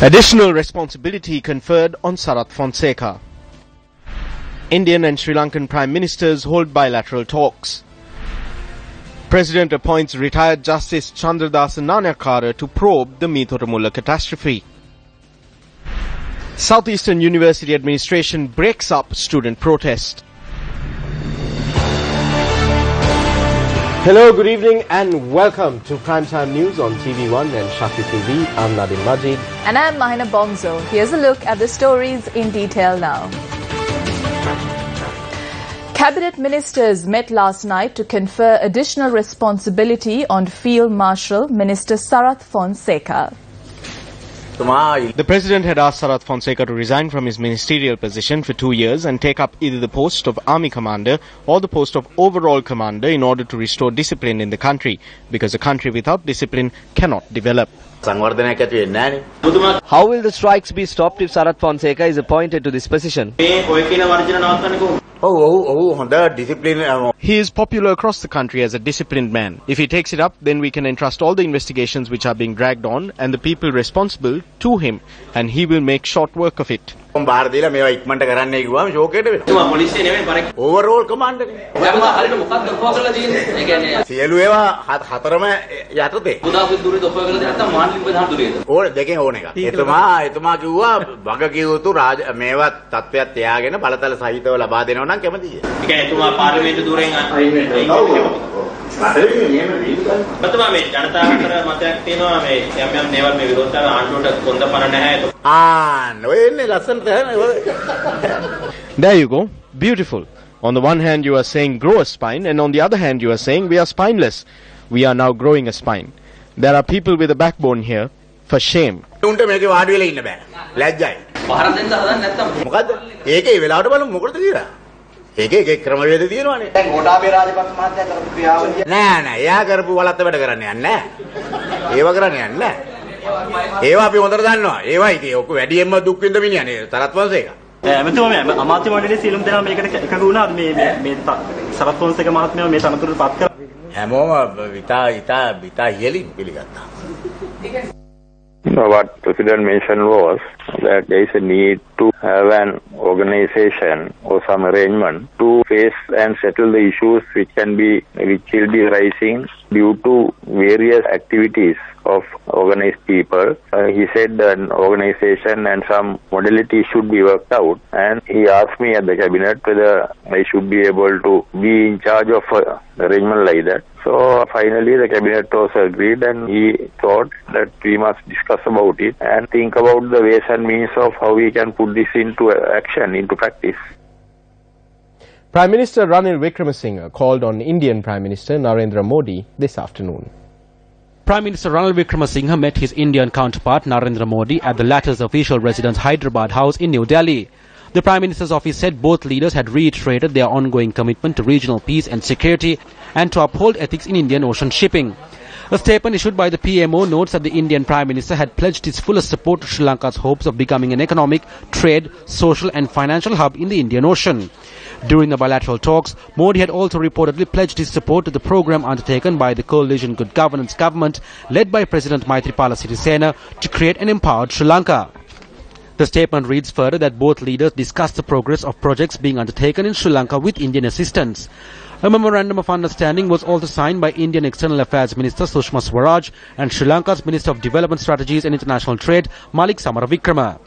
Additional responsibility conferred on Sarath Fonseca. Indian and Sri Lankan Prime Ministers hold bilateral talks. President appoints retired Justice Chandradasa Nanayakara to probe the Meethotamulla catastrophe. Southeastern University administration breaks up student protest. Hello, good evening and welcome to Primetime News on TV1 and Shakti TV. I'm Nadim Majid. And I'm Mahina Bongzo. Here's a look at the stories in detail now. Cabinet ministers met last night to confer additional responsibility on Field Marshal Minister Sarath Fonseca. The President had asked Sarath Fonseca to resign from his ministerial position for 2 years and take up either the post of Army Commander or the post of Overall Commander in order to restore discipline in the country, because a country without discipline cannot develop. How will the strikes be stopped if Sarath Fonseca is appointed to this position? He is popular across the country as a disciplined man. If he takes it up, then we can entrust all the investigations which are being dragged on and the people responsible to him, and he will make short work of it. Overall Commander. There you go. Beautiful. On the one hand you are saying grow a spine, and on the other hand you are saying we are spineless. We are now growing a spine. There are people with a backbone here. For shame. What President mentioned was that there is a need to have an organization or some arrangement to face and settle the issues which will be rising due to various activities of organized people. He said that an organization and some modality should be worked out, and he asked me at the cabinet whether I should be able to be in charge of an arrangement like that. So finally the cabinet was agreed, and he thought that we must discuss about it and think about the ways and means of how we can put this into action, into practice. Prime Minister Ranil Wickremesinghe called on Indian Prime Minister Narendra Modi this afternoon. Prime Minister Ranil Wickremesinghe met his Indian counterpart Narendra Modi at the latter's official residence Hyderabad House in New Delhi. The Prime Minister's office said both leaders had reiterated their ongoing commitment to regional peace and security and to uphold ethics in Indian ocean shipping. A statement issued by the PMO notes that the Indian Prime Minister had pledged his fullest support to Sri Lanka's hopes of becoming an economic, trade, social and financial hub in the Indian Ocean. During the bilateral talks, Modi had also reportedly pledged his support to the program undertaken by the Coalition Good Governance government led by President Maithripala Sirisena to create an empowered Sri Lanka. The statement reads further that both leaders discussed the progress of projects being undertaken in Sri Lanka with Indian assistance. A memorandum of understanding was also signed by Indian External Affairs Minister Sushma Swaraj and Sri Lanka's Minister of Development Strategies and International Trade Malik Samaravikrama.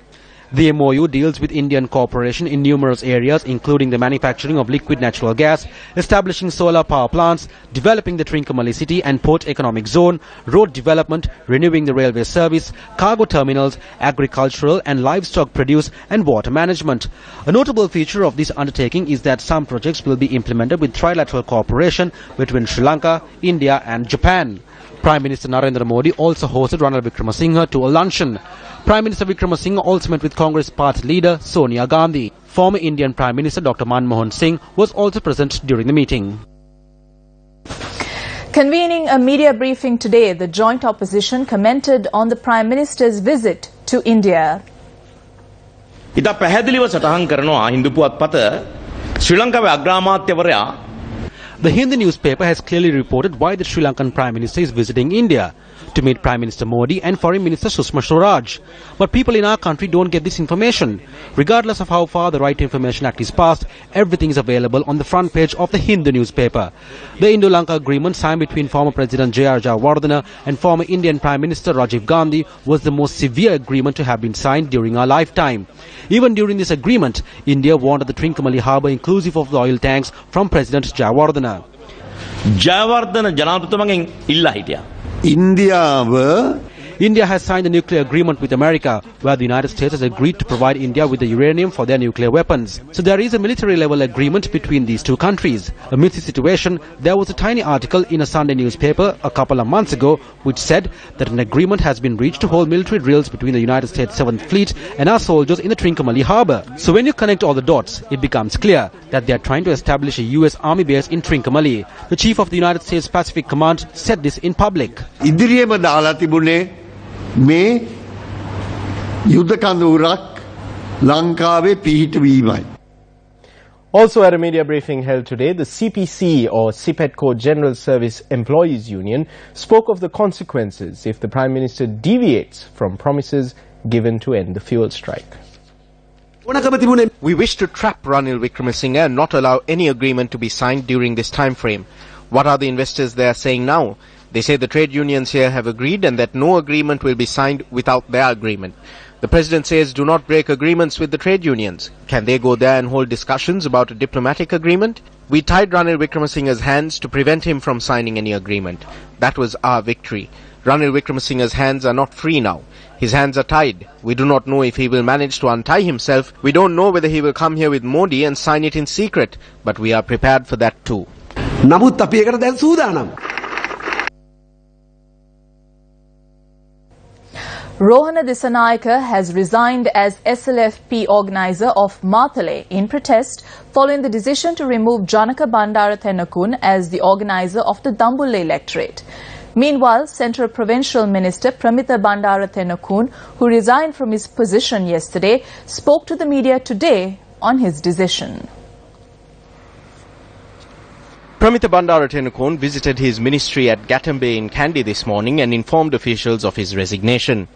The MOU deals with Indian cooperation in numerous areas, including the manufacturing of liquid natural gas, establishing solar power plants, developing the Trincomalee City and Port Economic Zone, road development, renewing the railway service, cargo terminals, agricultural and livestock produce and water management. A notable feature of this undertaking is that some projects will be implemented with trilateral cooperation between Sri Lanka, India and Japan. Prime Minister Narendra Modi also hosted Ranil Wickremesinghe to a luncheon. Prime Minister Wickremesinghe also met with Congress party leader Sonia Gandhi. Former Indian Prime Minister Dr. Manmohan Singh was also present during the meeting. Convening a media briefing today, the joint opposition commented on the Prime Minister's visit to India. ඉතා පැහැදිලිව සටහන් කරනවා හින්දු පුවත්පත ශ්‍රී ලංකාවේ අග්‍රාමාත්‍යවරයා The Hindi newspaper has clearly reported why the Sri Lankan Prime Minister is visiting India. to meet Prime Minister Modi and Foreign Minister Sushma Swaraj. But people in our country don't get this information. Regardless of how far the Right to Information Act is passed, everything is available on the front page of the Hindu newspaper. The Indo-Lanka agreement signed between former President J.R. Jayawardena and former Indian Prime Minister Rajiv Gandhi was the most severe agreement to have been signed during our lifetime. Even during this agreement, India wanted the Trincomalee harbour inclusive of the oil tanks from President Jayawardena. Jayawardena ජනාධිපතිතුමගෙන් ඉල්ලා හිටියා. India has signed a nuclear agreement with America, where the United States has agreed to provide India with the uranium for their nuclear weapons. So there is a military-level agreement between these two countries. Amidst the situation, there was a tiny article in a Sunday newspaper a couple of months ago which said that an agreement has been reached to hold military drills between the United States 7th Fleet and our soldiers in the Trincomalee harbour. So when you connect all the dots, it becomes clear that they are trying to establish a US Army base in Trincomalee. The Chief of the United States Pacific Command said this in public. මේ යුද කඳවුරක් ලංකාවේ පිහිටවීමයි. Also at a media briefing held today, the CPC or CPETCO General Service Employees Union spoke of the consequences if the Prime Minister deviates from promises given to end the fuel strike. We wish to trap Ranil Wickremesinghe and not allow any agreement to be signed during this time frame. What are the investors there saying now? They say the trade unions here have agreed and that no agreement will be signed without their agreement. The President says do not break agreements with the trade unions. Can they go there and hold discussions about a diplomatic agreement? We tied Ranil Wickremesinghe's hands to prevent him from signing any agreement. That was our victory. Ranil Wickremesinghe's hands are not free now. His hands are tied. We do not know if he will manage to untie himself. We don't know whether he will come here with Modi and sign it in secret. But we are prepared for that too. Rohana Dissanayake has resigned as SLFP organizer of Mathale in protest following the decision to remove Janaka Bandara Thenakun as the organizer of the Dambulla electorate. Meanwhile, Central Provincial Minister Pramitha Bandara Thenakun, who resigned from his position yesterday, spoke to the media today on his decision. Pramitha Bandara Thenakun visited his ministry at Gatambe in Kandy this morning and informed officials of his resignation.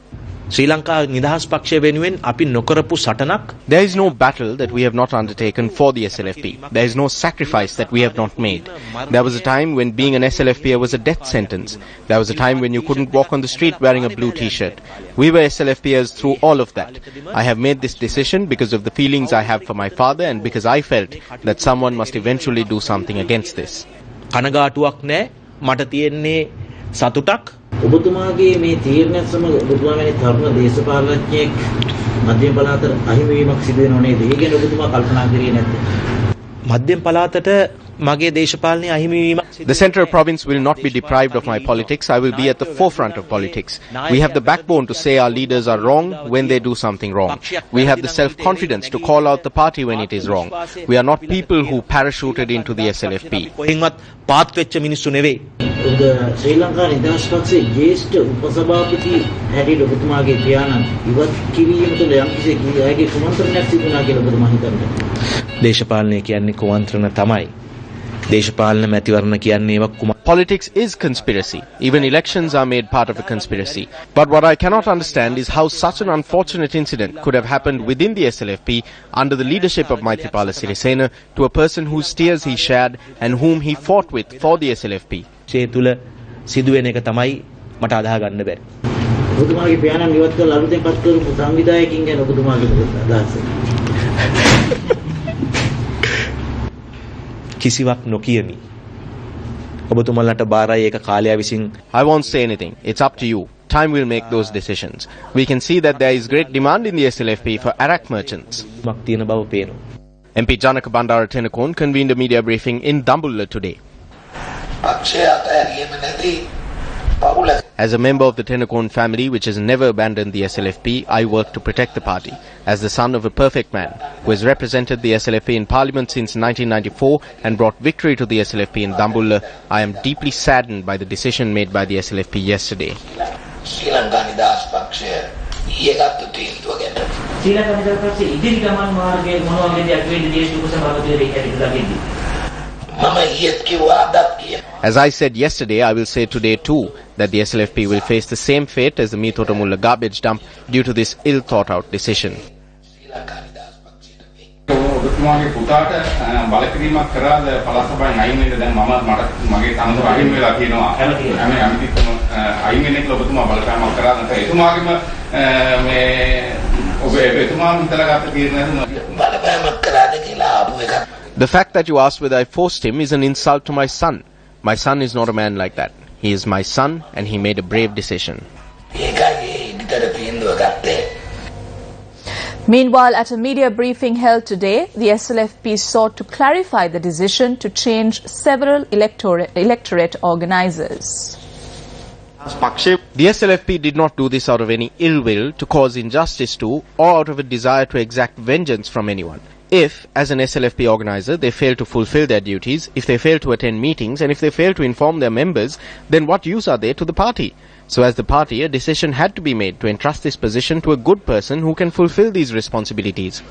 ශ්‍රී ලංකා නිදහස් පක්ෂය වෙනුවෙන් අපි නොකරපු සටනක්. There is no battle that we have not undertaken for the SLFP. There is no sacrifice that we have not made. There was a time when being an SLFPer was a death sentence. There was a time when you couldn't walk on the street wearing a blue t-shirt. We were SLFPers through all of that. I have made this decision because of the feelings I have for my father and because I felt that someone must eventually do something against this. කනගාටුවක් නැහැ. මට තියෙන්නේ සතුටක්. ඔබතුමාගේ මේ තීරණයත් සමග ඔබතුමා වැනි තරුණ දේශපාලනඥයෙක් මධ්‍යම පළාතට අහිමිවීමක් සිදු වෙනව නේද? ඒ ගැන ඔබතුමා කල්පනා කරේ නැද්ද? මධ්‍යම පළාතට මගේ දේශපාලනයේ අහිමිවීමක්. The central province will not be deprived of my politics. I will be at the forefront of politics. We have the backbone to say our leaders are wrong when they do something wrong. We have the self-confidence to call out the party when it is wrong. We are not people who parachuted into the SLFP. කොහෙන්වත් පාත් වෙච්ච මිනිස්සු නෙවෙයි. ශ්‍රී ලංකා නිදහස් පක්ෂයේ ජ්‍යෙෂ්ඨ උපසභාපති හැටියට ඔබතුමාගේ පියාණන් ඉවත් කිරීම තුළ යම්කිසි අයගේ කුමන්ත්‍රණයක් තිබුණා කියලා ඔබතුමා හිතන්නේ? දේශපාලනය කියන්නේ කුමන්ත්‍රණ තමයි. දේශපාලන මැතිවරණ කියන්නේ ඒවා කුමන්ත්‍රණ. Politics is conspiracy. Even elections are made part of a conspiracy. But what I cannot understand is how such an unfortunate incident could have happened within the SLFP under the leadership of Maithripala Sirisena to a person whose steers he shared and whom he fought with for the SLFP. තුල සිදුවෙන එක තමයි මට අදහා ගන්න බැරි. ඔබතුමාගේ පියාණන් ඉවත් කරලා අලුතෙන් පත් කරපු සංවිධායකින් ගැන ඔබතුමාගේ අදහස. කිසිවක් නොකියමි. ඔබතුමාලට බාරයි ඒක කාලය විසින්. I won't say anything. It's up to you. Time will make those decisions. We can see that there is great demand in the SLFP for arak merchants. මක් තියෙන බව පේනවා. MP Janaka Bandara Thenakun convened a media briefing in Dambulla today. As a member of the Thenakun family, which has never abandoned the SLFP, I work to protect the party. As the son of a perfect man who has represented the SLFP in Parliament since 1994 and brought victory to the SLFP in Dambulla, I am deeply saddened by the decision made by the SLFP yesterday. ශ්‍රී ලංකා නිදහස් පක්ෂය ඊයේගත්තු තීන්දුව ගැන ශ්‍රී ලංකා නිදහස් පක්ෂයේ ඉදිරි ගමන් මාර්ගයේ මොන වගේ දෙයක් වෙන්නේ දේශීය උපසභාපතිවරයෙක් හැටියට දකින්නේ? As I said yesterday, I will say today too that the SLFP will face the same fate as the Meethotamulla garbage dump due to this ill-thought-out decision. The fact that you asked whether I forced him is an insult to my son. My son is not a man like that. He is my son and he made a brave decision. Meanwhile, at a media briefing held today, the SLFP sought to clarify the decision to change several electorate organisers. The SLFP did not do this out of any ill will to cause injustice to or out of a desire to exact vengeance from anyone. If, as an SLFP organizer, they fail to fulfill their duties, if they fail to attend meetings, and if they fail to inform their members, then what use are they to the party? So as the party, a decision had to be made to entrust this position to a good person who can fulfill these responsibilities.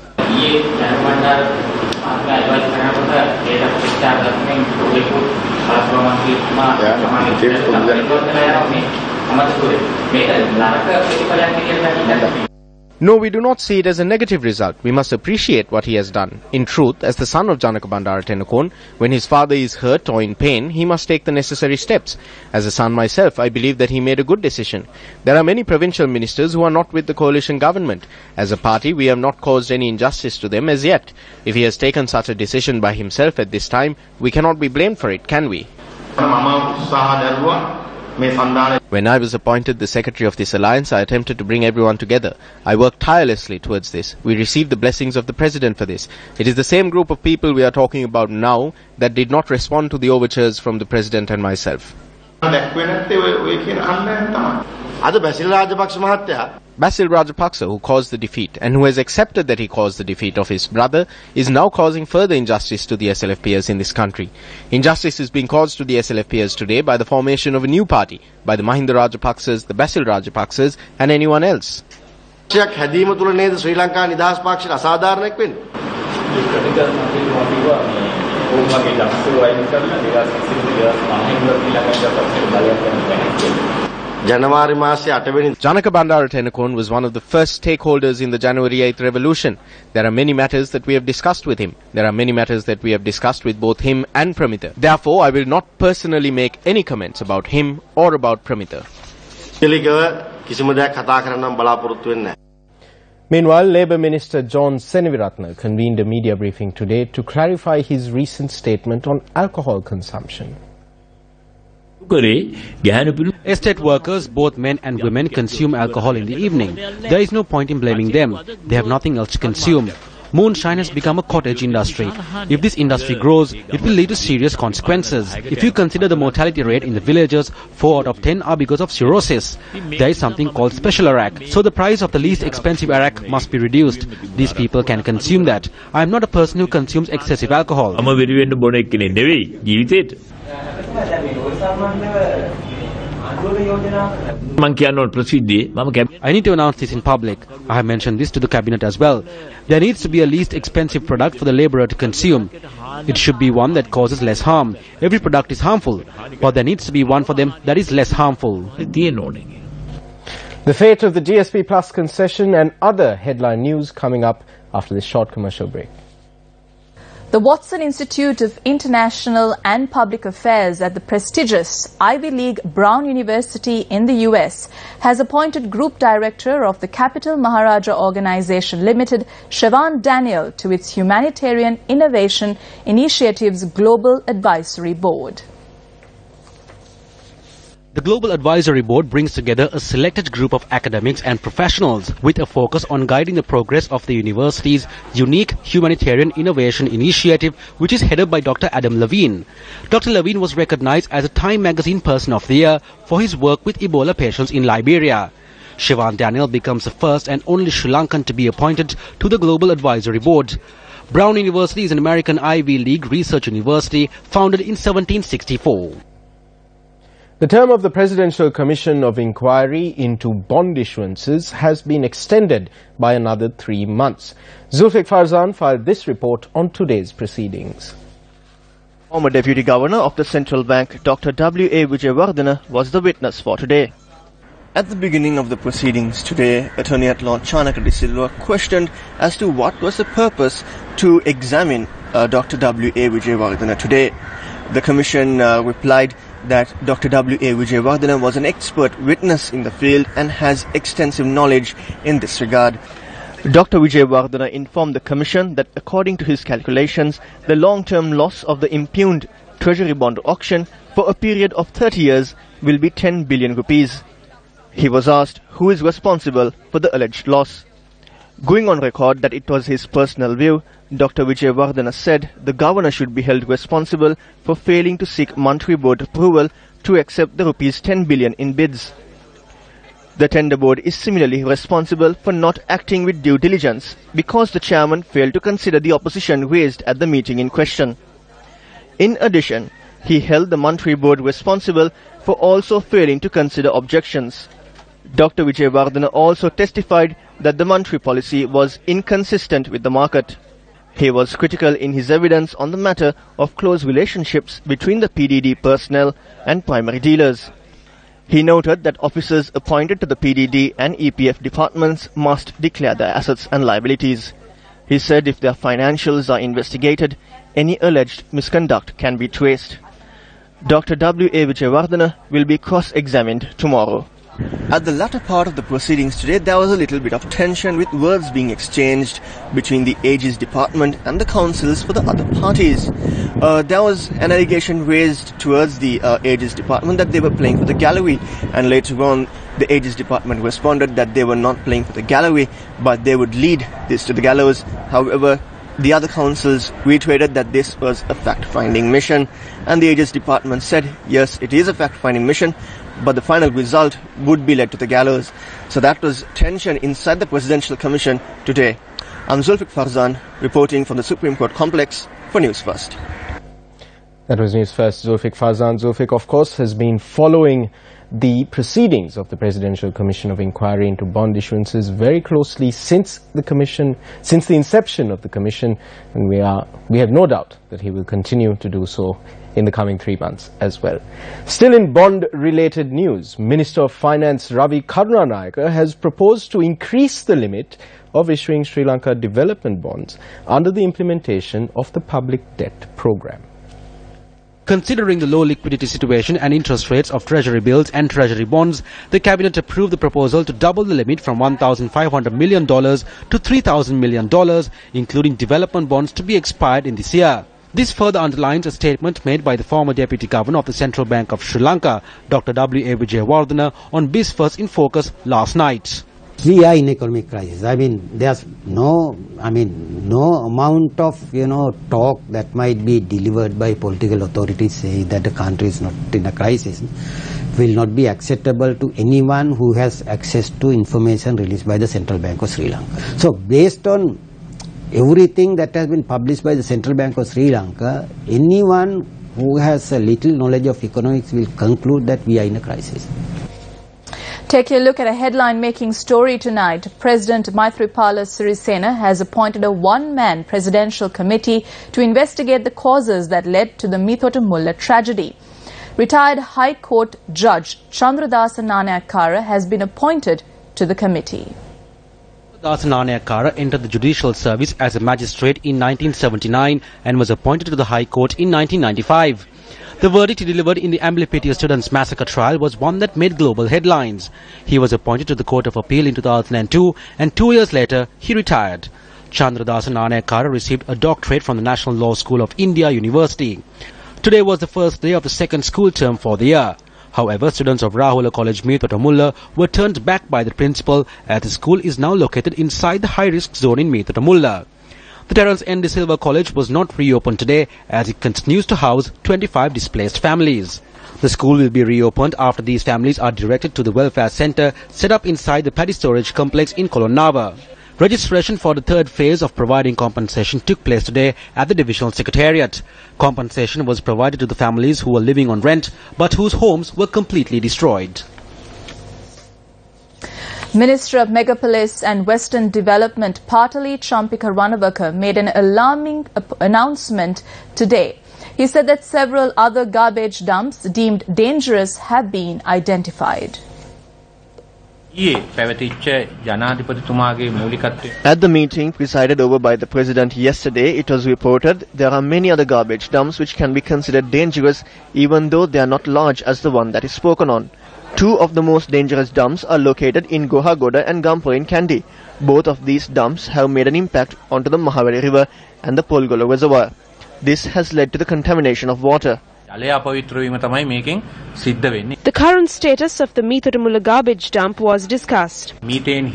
No, we do not see it as a negative result. We must appreciate what he has done. In truth, as the son of Janaka Bandara Tennakoon, when his father is hurt or in pain, he must take the necessary steps. As a son myself, I believe that he made a good decision. There are many provincial ministers who are not with the coalition government. As a party, we have not caused any injustice to them as yet. If he has taken such a decision by himself at this time, we cannot be blamed for it, can we? When I was appointed the secretary of this alliance, I attempted to bring everyone together. I worked tirelessly towards this. We received the blessings of the president for this. It is the same group of people we are talking about now that did not respond to the overtures from the president and myself. Basil Rajapaksa, who caused the defeat and who has accepted that he caused the defeat of his brother, is now causing further injustice to the SLFPers in this country. Injustice is being caused to the SLFPers today by the formation of a new party, by the Mahinda Rajapaksas, the Basil Rajapaksas and anyone else. Janaka Bandara Tennakoon was one of the first stakeholders in the January 8th revolution. There are many matters that we have discussed with him. There are many matters that we have discussed with both him and Pramitha. Therefore, I will not personally make any comments about him or about Pramitha. Meanwhile, Labour Minister John Seneviratne convened a media briefing today to clarify his recent statement on alcohol consumption. Estate workers, both men and women, consume alcohol in the evening. There is no point in blaming them. They have nothing else to consume. Moonshine has become a cottage industry. If this industry grows, it will lead to serious consequences. If you consider the mortality rate in the villages, 4 out of 10 are because of cirrhosis. There is something called special arak. So the price of the least expensive arak must be reduced. These people can consume that. I am not a person who consumes excessive alcohol. I need to announce this in public. I have mentioned this to the cabinet as well. There needs to be a least expensive product for the labourer to consume. It should be one that causes less harm. Every product is harmful, but there needs to be one for them that is less harmful. The fate of the GSP Plus concession and other headline news coming up after this short commercial break. The Watson Institute of International and Public Affairs at the prestigious Ivy League Brown University in the US has appointed Group Director of the Capital Maharaja Organization Limited, Siobhan Daniel, to its Humanitarian Innovation Initiatives Global Advisory Board. The Global Advisory Board brings together a selected group of academics and professionals with a focus on guiding the progress of the university's unique Humanitarian Innovation Initiative, which is headed by Dr. Adam Levine. Dr. Levine was recognized as a Time Magazine Person of the Year for his work with Ebola patients in Liberia. Siobhan Daniel becomes the first and only Sri Lankan to be appointed to the Global Advisory Board. Brown University is an American Ivy League research university founded in 1764. The term of the Presidential Commission of Inquiry into bond issuances has been extended by another 3 months. Zulfiq Farzan filed this report on today's proceedings. Former Deputy Governor of the Central Bank, Dr. W.A. Vijayawardena, was the witness for today. At the beginning of the proceedings today, Attorney at Law Chanaka De Silva questioned as to what was the purpose to examine Dr. W.A. Vijayawardena today. The Commission replied that Dr. W.A. Vijayawardena was an expert witness in the field and has extensive knowledge in this regard. Dr. Vijayawardena informed the Commission that according to his calculations, the long-term loss of the impugned Treasury bond auction for a period of 30 years will be 10 billion rupees. He was asked who is responsible for the alleged loss. Going on record that it was his personal view, Dr. Vijayawardena said the governor should be held responsible for failing to seek Mantri Board approval to accept the rupees 10 billion in bids. The tender board is similarly responsible for not acting with due diligence because the chairman failed to consider the opposition raised at the meeting in question. In addition, he held the Mantri Board responsible for also failing to consider objections. Dr. Vijayawardena also testified that the Mantri policy was inconsistent with the market. He was critical in his evidence on the matter of close relationships between the PDD personnel and primary dealers. He noted that officers appointed to the PDD and EPF departments must declare their assets and liabilities. He said if their financials are investigated, any alleged misconduct can be traced. Dr. W.A. Vijayawardena will be cross-examined tomorrow. At the latter part of the proceedings today, there was a little bit of tension with words being exchanged between the Aegis department and the councils for the other parties. There was an allegation raised towards the Aegis department that they were playing for the gallery, and later on the Aegis department responded that they were not playing for the gallery, but they would lead this to the gallows. However, the other councils reiterated that this was a fact-finding mission, and the Aegis department said, yes, it is a fact-finding mission, but the final result would be led to the gallows. So that was tension inside the Presidential Commission today. I'm Zulfiq Farzan, reporting from the Supreme Court complex for News First. That was News First, Zulfiq Farzan. Zulfiq, of course, has been following the proceedings of the Presidential Commission of Inquiry into bond issuances very closely since the inception of the Commission, and we have no doubt that he will continue to do so in the coming 3 months as well. Still in bond-related news, Minister of Finance Ravi Karunanayake has proposed to increase the limit of issuing Sri Lanka development bonds under the implementation of the public debt program. Considering the low liquidity situation and interest rates of treasury bills and treasury bonds, the cabinet approved the proposal to double the limit from $1,500 million to $3,000 million, including development bonds to be expired in this year. This further underlines a statement made by the former Deputy Governor of the Central Bank of Sri Lanka, Dr. W.A. Vijayawardena, on Newsfirst in Focus last night. We are in economic crisis. I mean, there's no amount of, talk that might be delivered by political authorities saying that the country is not in a crisis will not be acceptable to anyone who has access to information released by the Central Bank of Sri Lanka. So, based on everything that has been published by the Central Bank of Sri Lanka, anyone who has a little knowledge of economics will conclude that we are in a crisis. Take a look at a headline-making story tonight. President Maithripala Sirisena has appointed a one-man presidential committee to investigate the causes that led to the Meethotamulla tragedy. Retired High Court Judge Chandradasa Nanayakara has been appointed to the committee. Chandradasa Nanayakara entered the judicial service as a magistrate in 1979 and was appointed to the High Court in 1995. The verdict he delivered in the Amblypetia students' massacre trial was one that made global headlines. He was appointed to the Court of Appeal in 2002 and 2 years later he retired. Chandradasa Nanayakara received a doctorate from the National Law School of India University. Today was the first day of the second school term for the year. However, students of Rahula College Meethotamulla were turned back by the principal as the school is now located inside the high-risk zone in Meethotamulla. The Terence N. De Silva College was not reopened today as it continues to house 25 displaced families. The school will be reopened after these families are directed to the welfare centre set up inside the paddy storage complex in Kolonnawa. Registration for the third phase of providing compensation took place today at the Divisional Secretariat. Compensation was provided to the families who were living on rent but whose homes were completely destroyed. Minister of Megapolis and Western Development Patali Champika Ranavaka made an alarming announcement today. He said that several other garbage dumps deemed dangerous have been identified. At the meeting presided over by the President yesterday, it was reported there are many other garbage dumps which can be considered dangerous even though they are not large as the one that is spoken on. Two of the most dangerous dumps are located in Gohagoda and Gampur in Kandy. Both of these dumps have made an impact onto the Mahaveli River and the Polgolo Reservoir. This has led to the contamination of water. The current status of the Meethotamulla garbage dump was discussed. Methane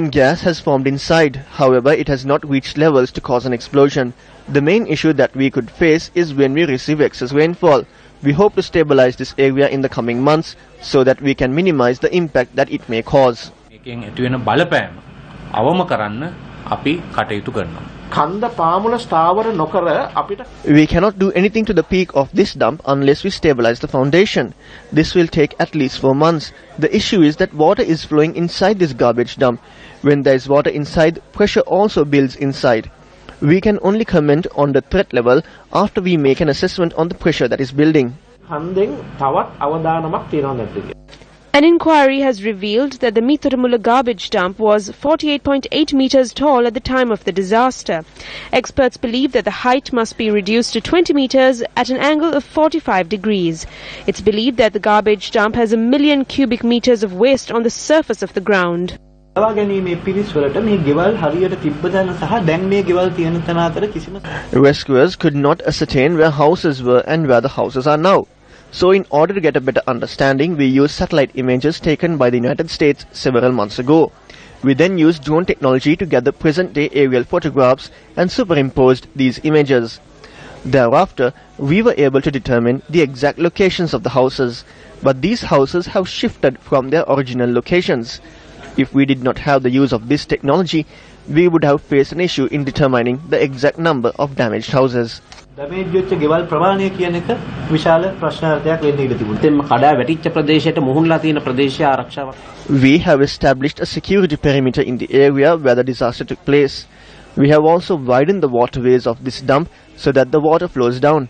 gas has formed inside. However, it has not reached levels to cause an explosion. The main issue that we could face is when we receive excess rainfall. We hope to stabilize this area in the coming months so that we can minimize the impact that it may cause. We cannot do anything to the peak of this dump unless we stabilize the foundation. This will take at least 4 months. The issue is that water is flowing inside this garbage dump. When there is water inside, pressure also builds inside. We can only comment on the threat level after we make an assessment on the pressure that is building. An inquiry has revealed that the Meethotamulla garbage dump was 48.8 meters tall at the time of the disaster. Experts believe that the height must be reduced to 20 meters at an angle of 45 degrees. It's believed that the garbage dump has 1 million cubic meters of waste on the surface of the ground. Rescuers could not ascertain where houses were and where the houses are now. So in order to get a better understanding, we used satellite images taken by the United States several months ago. We then used drone technology to gather present-day aerial photographs and superimposed these images. Thereafter, we were able to determine the exact locations of the houses, but these houses have shifted from their original locations. If we did not have the use of this technology, we would have faced an issue in determining the exact number of damaged houses. We have established a security perimeter in the area where the disaster took place. We have also widened the waterways of this dump so that the water flows down.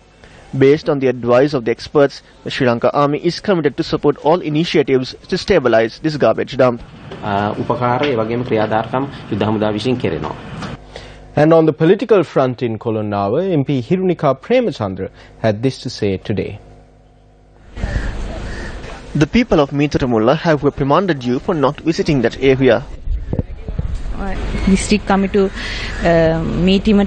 Based on the advice of the experts, the Sri Lanka Army is committed to support all initiatives to stabilize this garbage dump. And on the political front in Kolonnawa, MP Hirunika Premachandra had this to say today. The people of Meethotamulla have reprimanded you for not visiting that area. District committee meeting.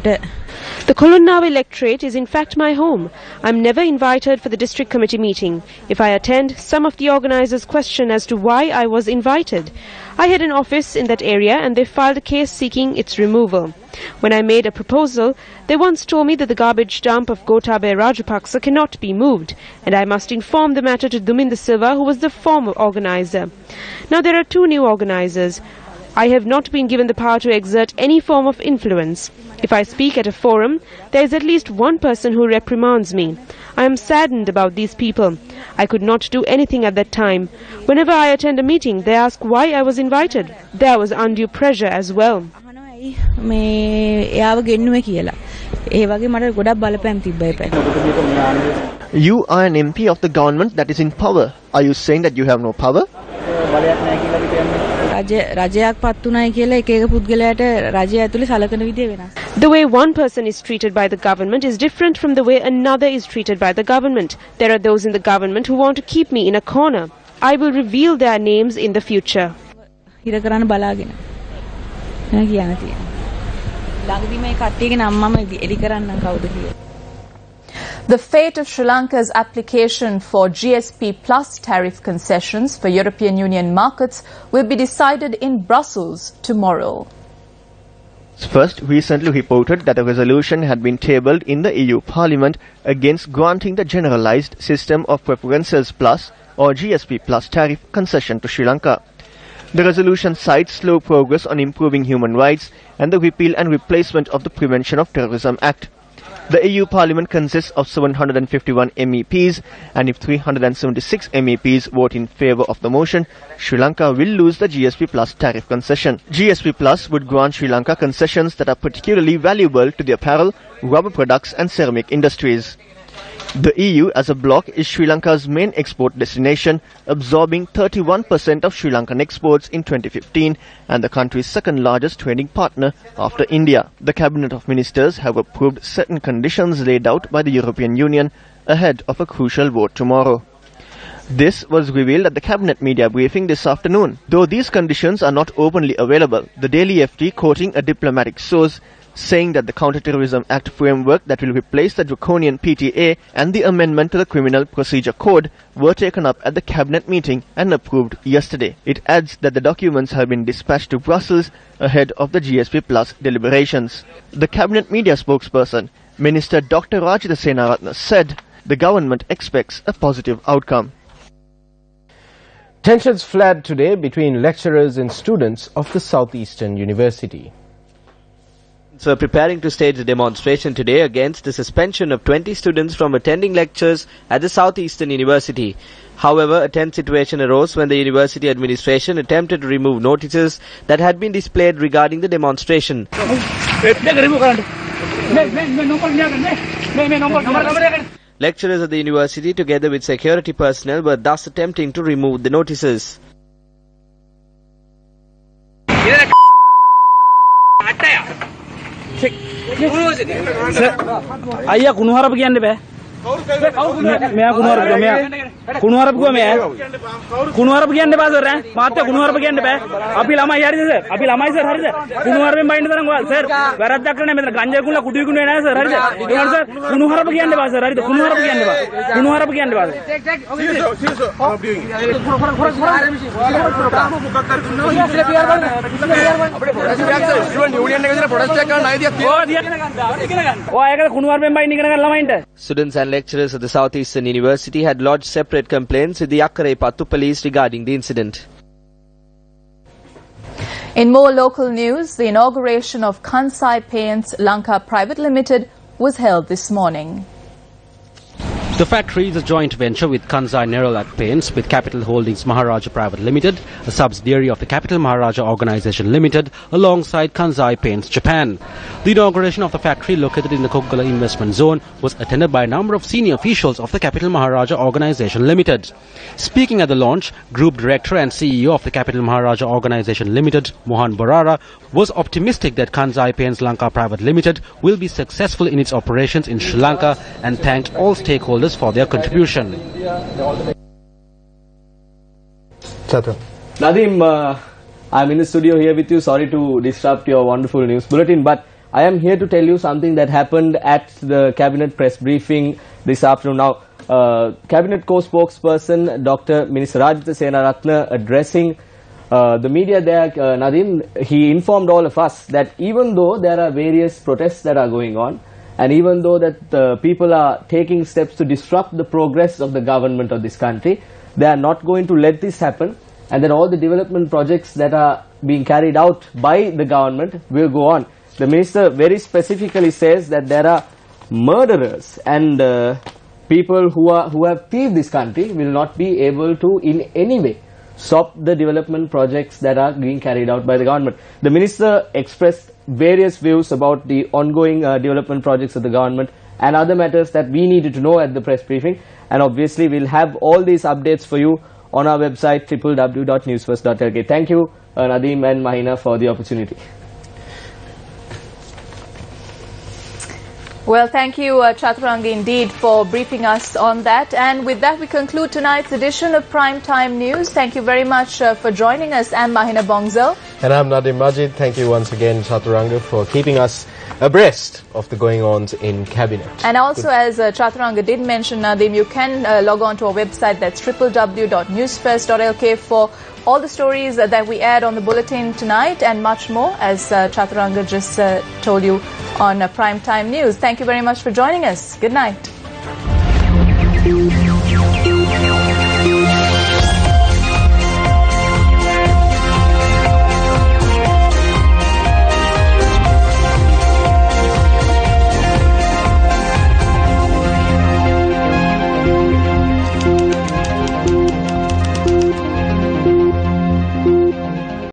The Kolonnawa electorate is in fact my home. I'm never invited for the district committee meeting. If I attend, some of the organizers question as to why I was invited. I had an office in that area and they filed a case seeking its removal. When I made a proposal, they once told me that the garbage dump of Gotabaya Rajapaksa cannot be moved, and I must inform the matter to Duminda Silva, who was the former organizer. Now there are 2 new organizers. I have not been given the power to exert any form of influence. If I speak at a forum, there is at least one person who reprimands me. I am saddened about these people. I could not do anything at that time. Whenever I attend a meeting, they ask why I was invited. There was undue pressure as well. You are an MP of the government that is in power. Are you saying that you have no power? The way one person is treated by the government is different from the way another is treated by the government. There are those in the government who want to keep me in a corner. I will reveal their names in the future. The fate of Sri Lanka's application for GSP Plus tariff concessions for European Union markets will be decided in Brussels tomorrow. First, recently reported that a resolution had been tabled in the EU Parliament against granting the Generalized System of Preferences Plus or GSP Plus tariff concession to Sri Lanka. The resolution cites slow progress on improving human rights and the repeal and replacement of the Prevention of Terrorism Act. The EU Parliament consists of 751 MEPs, and if 376 MEPs vote in favour of the motion, Sri Lanka will lose the GSP Plus tariff concession. GSP Plus would grant Sri Lanka concessions that are particularly valuable to the apparel, rubber products and ceramic industries. The EU as a bloc is Sri Lanka's main export destination, absorbing 31% of Sri Lankan exports in 2015 and the country's second largest trading partner after India. The Cabinet of Ministers have approved certain conditions laid out by the European Union ahead of a crucial vote tomorrow. This was revealed at the Cabinet media briefing this afternoon. Though these conditions are not openly available, the Daily FT, quoting a diplomatic source, saying that the Counter-Terrorism Act framework that will replace the draconian PTA and the amendment to the Criminal Procedure Code were taken up at the Cabinet meeting and approved yesterday. It adds that the documents have been dispatched to Brussels ahead of the GSP Plus deliberations. The Cabinet media spokesperson, Minister Dr. Rajitha Senaratne, said the government expects a positive outcome. Tensions flared today between lecturers and students of the Southeastern University. So preparing to stage a demonstration today against the suspension of 20 students from attending lectures at the Southeastern University. However, a tense situation arose when the university administration attempted to remove notices that had been displayed regarding the demonstration. Lecturers at the university, together with security personnel, were thus attempting to remove the notices. Ayah kunuharap kian deh, मैं कुनुहारप को मैं कुनुहारप किया ने बाज़ार है माते कुनुहारप किया ने पे अभी लामा यार जैसे अभी लामा ही सर हर जैसे कुनुहारप में बाइंड तरंग वाल सर वैरात तक करने में गांजे कुला कुड़ी कुने ना सर हर जैसे इधर सर कुनुहारप किया ने बाज़ार हर जैसे कुनुहारप किया ने बाज़ार कुनुहारप किया ने बाज़ार Students and lecturers of the Southeastern University had lodged separate complaints with the Akkarepattu police regarding the incident. In more local news, the inauguration of Kansai Paints Lanka Private Limited was held this morning. The factory is a joint venture with Kansai Nerolac Paints with Capital Holdings Maharaja Private Limited, a subsidiary of the Capital Maharaja Organization Limited, alongside Kansai Paints Japan. The inauguration of the factory, located in the Koggala Investment Zone, was attended by a number of senior officials of the Capital Maharaja Organization Limited. Speaking at the launch, Group Director and CEO of the Capital Maharaja Organization Limited, Mohan Borara, was optimistic that Kansai Paints Lanka Private Limited will be successful in its operations in Sri Lanka and thanked all stakeholders for their contribution. Nadeem, I'm in the studio here with you. Sorry to disrupt your wonderful news bulletin, but I am here to tell you something that happened at the Cabinet press briefing this afternoon. Now, Cabinet co-spokesperson Dr. Minister Rajitha Senaratne addressing the media there, Nadeem, he informed all of us that even though there are various protests that are going on, and even though that people are taking steps to disrupt the progress of the government of this country, they are not going to let this happen, and that all the development projects that are being carried out by the government will go on. The minister very specifically says that there are murderers and people who have thieved this country will not be able to in any way stop the development projects that are being carried out by the government. The minister expressed various views about the ongoing development projects of the government and other matters that we needed to know at the press briefing, and obviously we'll have all these updates for you on our website www.newsfirst.lk. Thank you Nadeem and Mahina for the opportunity. Well, thank you, Chaturanga, indeed, for briefing us on that. And with that, we conclude tonight's edition of Prime Time News. Thank you very much for joining us. I'm Mahina Bongzel. And I'm Nadeem Majid. Thank you once again, Chaturanga, for keeping us abreast of the going-ons in Cabinet. And also, as Chaturanga did mention, Nadeem, you can log on to our website, that's www.newsfirst.lk, for all the stories that we add on the bulletin tonight and much more, as Chaturanga just told you on Prime Time News. Thank you very much for joining us. Good night.